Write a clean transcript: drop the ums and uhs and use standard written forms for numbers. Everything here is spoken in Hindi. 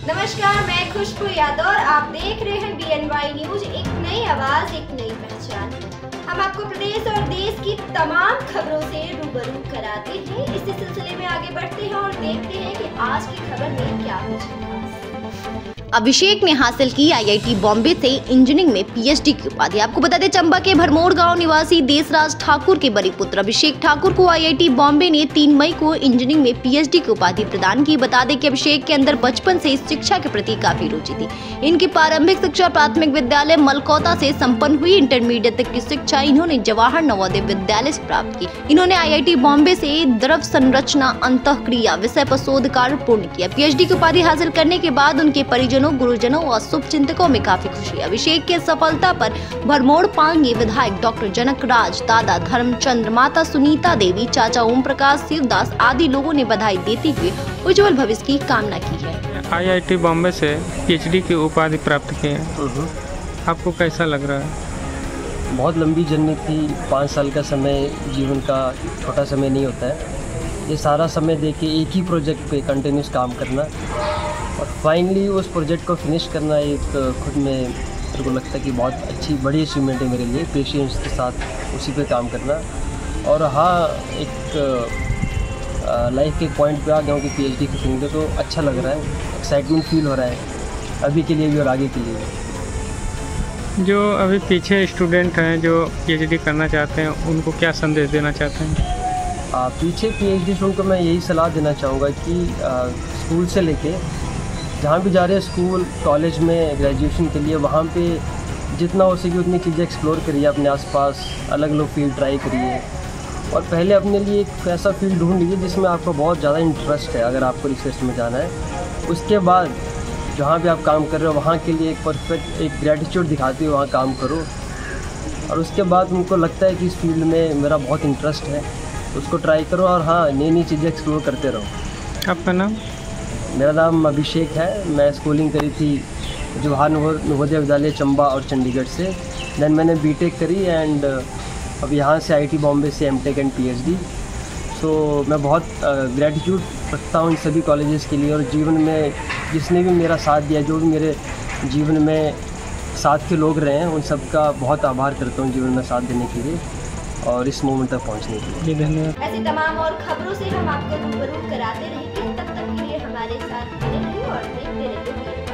नमस्कार, मैं खुशबू यादव और आप देख रहे हैं BNY न्यूज। एक नई आवाज, एक नई पहचान। हम आपको प्रदेश और देश की तमाम खबरों से रूबरू कराते हैं। इसी सिलसिले में आगे बढ़ते हैं और देखते हैं कि आज की खबर में क्या कुछ है। अभिषेक ने हासिल की IIT बॉम्बे से इंजीनियरिंग में PhD की उपाधि। आपको बता दें, चंबा के भरमौर गांव निवासी देसराज ठाकुर के बड़े पुत्र अभिषेक ठाकुर को IIT बॉम्बे ने 3 मई को इंजीनियरिंग में PhD की उपाधि प्रदान की। बता दें कि अभिषेक के अंदर बचपन से शिक्षा के प्रति काफी रुचि थी। इनकी प्रारंभिक शिक्षा प्राथमिक विद्यालय मलकौता से संपन्न हुई। इंटरमीडिएट तक की शिक्षा इन्होंने जवाहर नवोदय विद्यालय से प्राप्त की। इन्होंने IIT बॉम्बे से द्रव संरचना अंतःक्रिया विषय पर शोध कार्य पूर्ण किया। PhD की उपाधि हासिल करने के बाद उनके परिजनों, गुरुजनों और शुभचिंतकों में काफी खुशी। अभिषेक की सफलता पर भरमौर पांगे विधायक डॉक्टर जनक राज, दादा धर्मचंद्र, माता सुनीता देवी, चाचा ओम प्रकाश, शिवदास आदि लोगों ने बधाई देते हुए उज्जवल भविष्य की कामना की है। IIT बॉम्बे से PhD की उपाधि प्राप्त की है, आपको कैसा लग रहा है? बहुत लंबी जर्नी थी। 5 साल का समय जीवन का छोटा समय नहीं होता है। ये सारा समय देके एक ही प्रोजेक्ट पे कंटिन्यूस काम करना और फाइनली उस प्रोजेक्ट को फिनिश करना एक खुद में मेरे को लगता है कि बहुत अच्छी बड़ी अचीवमेंट है मेरे लिए। पेशेंस के साथ उसी पे काम करना। और हाँ, एक लाइफ के एक पॉइंट पे आ गया हूँ कि PhD की फिनिश तो अच्छा लग रहा है, एक्साइटमेंट फील हो रहा है अभी के लिए भी और आगे के लिए भी। जो अभी पीछे स्टूडेंट हैं जो PhD करना चाहते हैं, उनको क्या संदेश देना चाहते हैं? पीछे PhD स्टूडेंट को मैं यही सलाह देना चाहूँगा कि स्कूल से लेके जहाँ भी जा रहे हैं, स्कूल कॉलेज में ग्रेजुएशन के लिए, वहाँ पे जितना हो सके उतनी चीज़ें एक्सप्लोर करिए। अपने आसपास अलग अलग फील्ड ट्राई करिए और पहले अपने लिए एक ऐसा फील्ड ढूंढ लीजिए जिसमें आपको बहुत ज़्यादा इंटरेस्ट है। अगर आपको रिसर्च में जाना है, उसके बाद जहाँ भी आप काम कर रहे हो वहाँ के लिए एक परफेक्ट एक ग्रेटिट्यूड दिखाते हुए वहाँ काम करो। और उसके बाद उनको लगता है कि इस फील्ड में मेरा बहुत इंटरेस्ट है, उसको ट्राई करो और हाँ, नई नई चीज़ें एक्सप्लोर करते रहो। आपका नाम? मेरा नाम अभिषेक है। मैं स्कूलिंग करी थी जवाहर नवोदय विद्यालय चंबा और चंडीगढ़ से। देन मैंने BTech करी एंड अब यहाँ से IIT बॉम्बे से MTech एंड PhD। सो मैं बहुत ग्रेटिट्यूड रखता हूँ इन सभी कॉलेजेस के लिए और जीवन में जिसने भी मेरा साथ दिया, जो भी मेरे जीवन में साथ के लोग रहे हैं, उन सब का बहुत आभार करता हूँ जीवन में साथ देने के लिए और इस मोमेंट तक पहुँचने के लिए। धन्यवाद। ऐसी तमाम और खबरों से हम आपको रूबरू कराते रहेंगे। तब तक के लिए हमारे साथ बने रहिए और देखते रहिए।